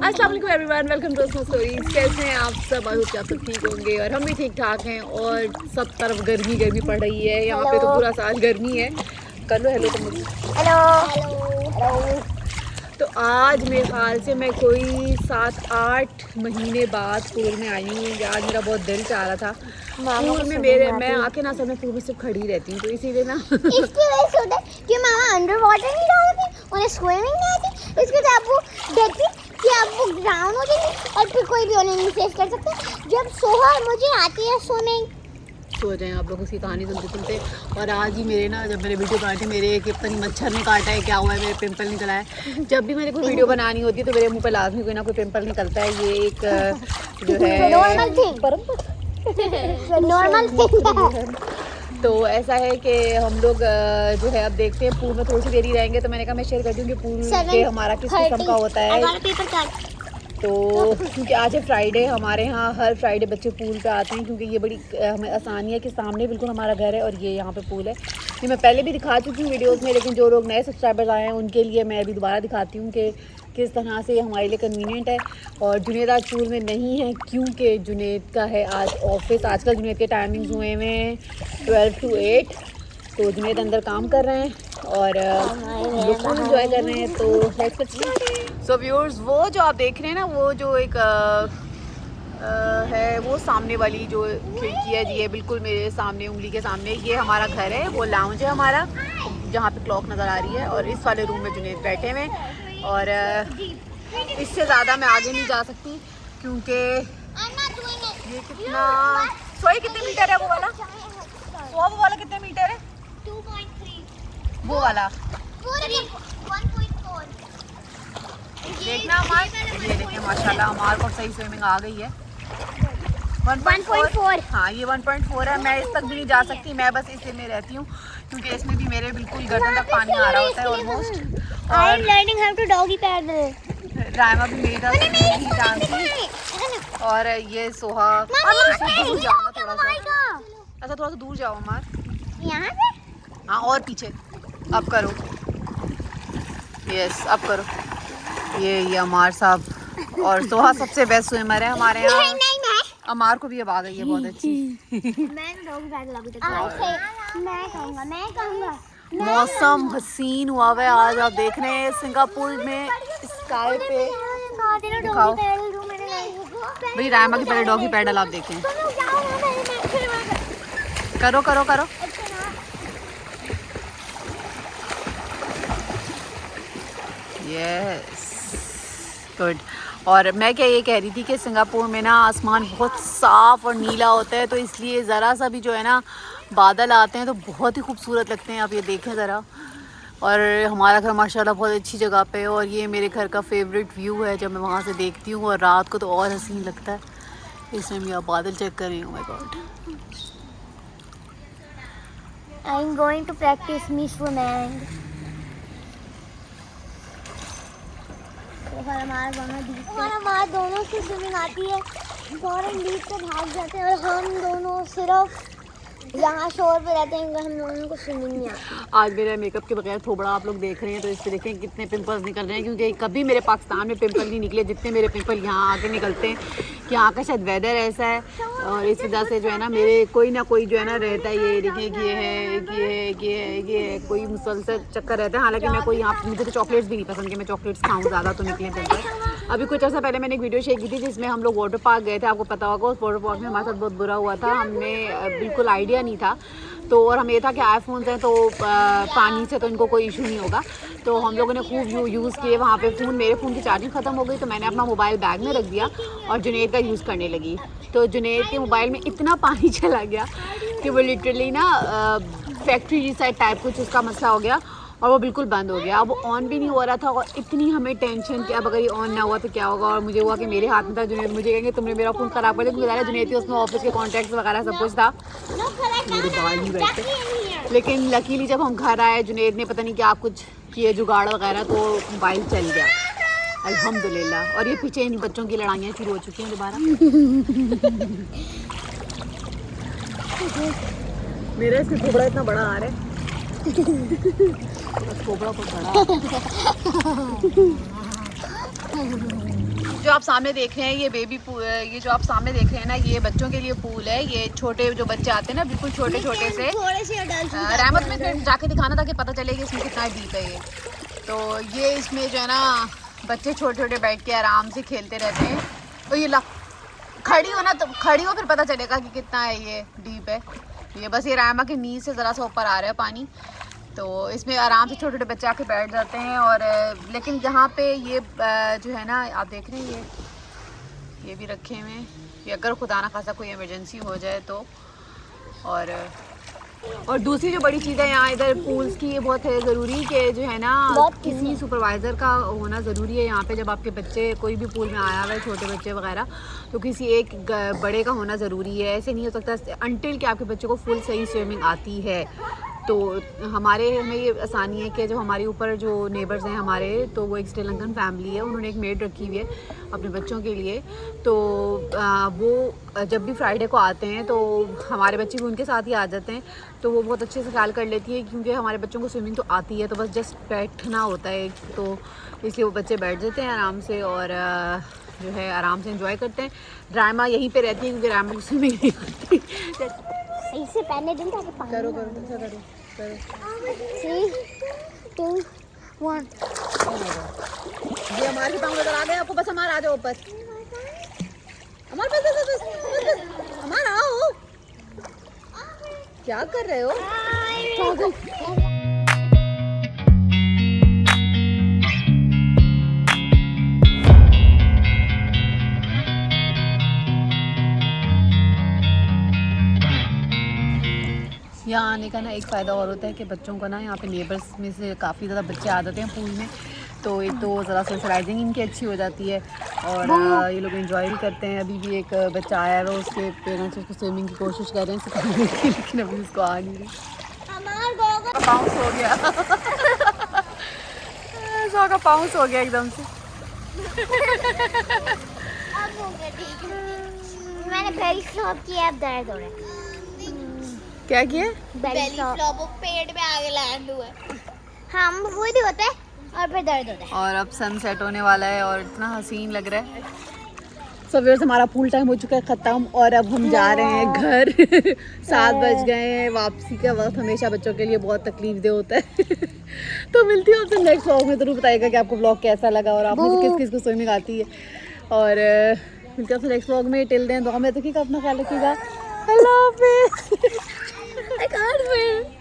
अस्सलाम वालेकुम everyone, welcome to Snow Stories. कैसे हैं आप सब? आई होप आप सब ठीक होंगे और हम भी ठीक ठाक हैं। और सब तरफ गर्मी गर्मी पड़ रही है, यहाँ पे तो पूरा साल गर्मी है। कर लो हेलो तो मुझे। हेलो। तो आज मेरे ख्याल से मैं कोई 7-8 महीने बाद पूल में आई हूँ। आज मेरा बहुत दिल चाह रहा था पूल में। मैं आके ना सब में पूल में सिर्फ खड़ी रहती हूँ, तो इसीलिए ना इसकी वजह से होता है कि मामा अंडर वाटर नहीं डालती, उन्हें स्विमिंग नहीं आती, इसके साथ वो देखती कि अब वो ग्राउंड हो जाएगी और फिर कोई भी उन्हें नहीं फेस कर सकता। जब सोहा मुझे आती है स्विमिंग। सो जाएं आप लोग उसकी कहानी सुनते सुनते। और आज ही मेरे ना जब मेरे वीडियो बनाए थे, मेरे एक पता नहीं मच्छर ने काटा है, क्या हुआ है, मेरे पिंपल निकला है। जब भी मेरे कोई वीडियो बनानी होती है तो मेरे मुंह पे लाजमी कोई ना कोई पिंपल निकलता है। ये एक जो है नॉर्मल थिंग तो ऐसा है कि हम लोग जो है अब देखते हैं पूल में थोड़ी सी देरी रहेंगे, तो मैंने कहा मैं शेयर कर दूँ कि पूल के हमारा किस किस्म का होता है। तो क्योंकि आज है फ्राइडे, हमारे यहाँ हर फ्राइडे बच्चे पूल पे आते हैं, क्योंकि ये बड़ी हमें आसानी है कि सामने बिल्कुल हमारा घर है और ये यहाँ पे पूल है। ये मैं पहले भी दिखा चुकी हूँ वीडियोस में, लेकिन जो लोग नए सब्सक्राइबर्स आए हैं उनके लिए मैं अभी दोबारा दिखाती हूँ कि किस तरह से हमारे लिए कन्वीनियंट है। और जुनेद आज पूल में नहीं है क्योंकि जुनेद का है आज ऑफिस। आजकल जुनेद के टाइमिंग्स हुए हैं 12 to 8, तो जुनेद अंदर काम कर रहे हैं और बिल्कुल इंजॉय कर रहे हैं। तो let's get started. So viewers, वो जो आप देख रहे हैं ना, वो जो एक है वो सामने वाली जो खिड़की है जी, ये बिल्कुल मेरे सामने उंगली के सामने ये हमारा घर है। वो लाउंज है हमारा, जहाँ पे क्लॉक नज़र आ रही है। और इस वाले रूम में जुनेद बैठे हुए हैं और इससे ज़्यादा मैं आगे नहीं जा सकती क्योंकि ये कितना कितने मीटर है वो वाला? वो वाला कितने मीटर है? 2.3 वो वाला 1.4। देखना अमार, ये देखें माशाल्लाह अमार को सही स्विमिंग आ गई है। 1.4। हाँ ये 1.4 है। मैं इस तक भी नहीं जा सकती, मैं बस इसी में रहती हूँ क्योंकि इसमें भी मेरे बिल्कुल गर्दन तक पानी आ रहा होता है almost. I am learning how to doggy paddle. Raima भी मेरी तरफ नहीं जानती। और ये सोहा दूर जाओ थोड़ा सा, अच्छा थोड़ा सा दूर जाओ अमार, यहाँ से। हाँ और पीछे अब करो, यस अब करो। ये अमार साहब और सोहा सबसे बेस्ट स्विमर है हमारे यहाँ। अमार को भी अब आ गई है बहुत अच्छी। मैं कहूँगा मौसम हसीन हुआ है आज। आप देख रहे हैं सिंगापुर में स्काई पे। दिखाओ भाई रायमा की पहले डॉगी पैडल आप देखें। करो करो करो। Yes good. और मैं क्या ये कह रही थी कि सिंगापुर में ना आसमान बहुत साफ़ और नीला होता है, तो इसलिए ज़रा सा भी जो है ना बादल आते हैं तो बहुत ही खूबसूरत लगते हैं। आप ये देखें ज़रा। और हमारा घर माशाल्लाह बहुत अच्छी जगह पे है और ये मेरे घर का फेवरेट व्यू है। जब मैं वहाँ से देखती हूँ और रात को तो और हसीन लगता है। इसमें भी आप बादल चेक करें। Oh my God. I am going to practice me swimming. और हमारा दोनों से स्विमिंग आती है। फौरन बीच से भाग जाते हैं और हम दोनों सिर्फ यहाँ शोर पे रहते हैं, हम दोनों को स्विमिंग नहीं आती। आज मेरा मेकअप के बगैर थोबड़ा आप लोग देख रहे हैं, तो इससे देखें कितने पिंपल्स निकल रहे हैं, क्योंकि कभी मेरे पाकिस्तान में पिंपल नहीं निकले जितने मेरे पिंपल यहाँ आके निकलते हैं। कि यहाँ का शायद वेदर ऐसा है और इस वजह से जो है ना मेरे कोई ना कोई जो है ना रहता है। ये देखिए कि ये है कोई मुसलसल चक्कर रहता है। हालांकि मैं कोई यहाँ, मुझे तो चॉकलेट्स भी नहीं पसंद कि मैं चॉकलेट्स खाऊँ ज़्यादा तो निकले पिंपल। अभी कुछ अर्सा पहले मैंने एक वीडियो शेयर की थी जिसमें हम लोग वाटर पार्क गए थे। आपको पता होगा उस वाटर पार्क में हमारे साथ बहुत बुरा हुआ था। हमने बिल्कुल आइडिया नहीं था, तो और हमें ये था कि आईफोन्स हैं तो पानी से तो इनको कोई इशू नहीं होगा। तो हम लोगों ने खूब यूज़ किए वहाँ पे फ़ोन। मेरे फ़ोन की चार्जिंग ख़त्म हो गई तो मैंने अपना मोबाइल बैग में रख दिया और जुनेद का यूज़ करने लगी। तो जुनेद के मोबाइल में इतना पानी चला गया कि वो लिटरली ना फैक्ट्री साइड टाइप कुछ उसका मसला हो गया और वो बिल्कुल बंद हो गया। अब वो ऑन भी नहीं हो रहा था और इतनी हमें टेंशन कि अब अगर ये ऑन ना हुआ तो क्या होगा। और मुझे हुआ कि मेरे हाथ में था, जुनैद मुझे कहेंगे तुमने मेरा फ़ोन ख़राब कर दिया, क्योंकि जुनैद थी उसमें ऑफिस के कॉन्टैक्ट्स वगैरह सब कुछ था। मेरे बाल नहीं बैठे, लेकिन लकीली जब हम घर आए जुनैद ने पता नहीं क्या कुछ किए जुगाड़ वगैरह, तो मोबाइल चल गया अल्हम्दुलिल्लाह। और ये पीछे इन बच्चों की लड़ाइयाँ शुरू हो चुकी हैं दोबारा। मेरा इसका थोबड़ा इतना बड़ा आ रहा है। थोबड़ा तो बड़ा। जो आप सामने देख रहे हैं ये बेबी पूल, ये जो आप सामने देख रहे हैं ना, ये बच्चों के लिए पूल है। ये छोटे जो बच्चे आते हैं ना, बिल्कुल छोटे छोटे से। रहमत में फिर जाके दिखाना ताकि पता चले कि इसमें कितना डीप है ये। तो ये इसमें जो है ना बच्चे छोटे छोटे बैठ के आराम से खेलते रहते हैं। तो ये खड़ी हो ना, तो खड़ी हो फिर पता चलेगा कि कितना है ये डीप है। ये बस ये रायमा के नीज से ज़रा सा ऊपर आ रहा है पानी, तो इसमें आराम से छोटे छोटे बच्चे आके बैठ जाते हैं। और लेकिन यहाँ पे ये जो है ना आप देख रहे हैं ये भी रखे हुए हैं कि अगर खुदा ना खासा कोई इमरजेंसी हो जाए तो। और दूसरी जो बड़ी चीज़ है यहाँ इधर पूल्स की, ये बहुत है ज़रूरी कि जो है ना किसी सुपरवाइज़र का होना ज़रूरी है यहाँ पे। जब आपके बच्चे कोई भी पूल में आया हुआ है, छोटे बच्चे वगैरह, तो किसी एक बड़े का होना ज़रूरी है। ऐसे नहीं हो सकता अनटिल कि आपके बच्चे को फुल सही स्विमिंग आती है। तो हमें ये आसानी है कि जो हमारे ऊपर जो नेबर्स हैं हमारे, तो वो एक श्रीलंकन फैमिली है, उन्होंने एक मेड रखी हुई है अपने बच्चों के लिए। तो वो जब भी फ्राइडे को आते हैं तो हमारे बच्चे भी उनके साथ ही आ जाते हैं। तो वो बहुत अच्छे से ख्याल कर लेती है, क्योंकि हमारे बच्चों को स्विमिंग तो आती है, तो बस जस्ट बैठना होता है। तो इसलिए वो बच्चे बैठ जाते हैं आराम से और जो है आराम से एंजॉय करते हैं। रायमा यहीं पे रहती है क्योंकि रायमा को स्विमिंग नहीं आती। इससे पहले दिन था कि करो करो करो 3, 2, 1। ये हमारे पाँव नजर आ गए आपको, बस हमारा आ जाओ ऊपर, हमारे पास बस हमारा आओ। क्या कर रहे हो? यहाँ आने का ना एक फ़ायदा और होता है कि बच्चों को ना यहाँ पे नेबर्स में से काफ़ी ज़्यादा बच्चे आ जाते हैं पूल में, तो एक तो ज़रा सोशलाइजिंग इनकी अच्छी हो जाती है और ये लोग एंजॉय भी करते हैं। अभी भी एक बच्चा आया है, उसके पेरेंट्स उसको स्विमिंग की कोशिश कर रहे हैं सिखाने की, लेकिन अभी उसको आ नहीं रही। बाउंस हो गया। का बाउंस हो गया एकदम से। अब हो गया ठीक है। मैंने बेली फ्लॉप किया, अब दर्द हो रहा है। क्या किया? बेली फ्लॉप, पेट में आगे लैंड हुआ है। हाँ वही भी होता है और फिर दर्द होता है। और अब सनसेट होने वाला है और इतना हसीन लग रहा है। सवेरे से हमारा पूल टाइम हो चुका है ख़त्म और अब हम जा रहे हैं घर। 7 बज गए हैं। वापसी का वक्त हमेशा बच्चों के लिए बहुत तकलीफ दे होता है। तो मिलती हूँ आपसे नेक्स्ट व्लॉग में। ज़रूर बताइएगा कि आपको व्लॉग कैसा लगा और आप में से किस किस को स्विमिंग आती है। और मिलते हैं आपसे नेक्स्ट व्लॉग में। टिल देन दुआ में रखिएगा, अपना ख्याल रखिएगा। अल्लाह हाफ़िज़। I can't wait.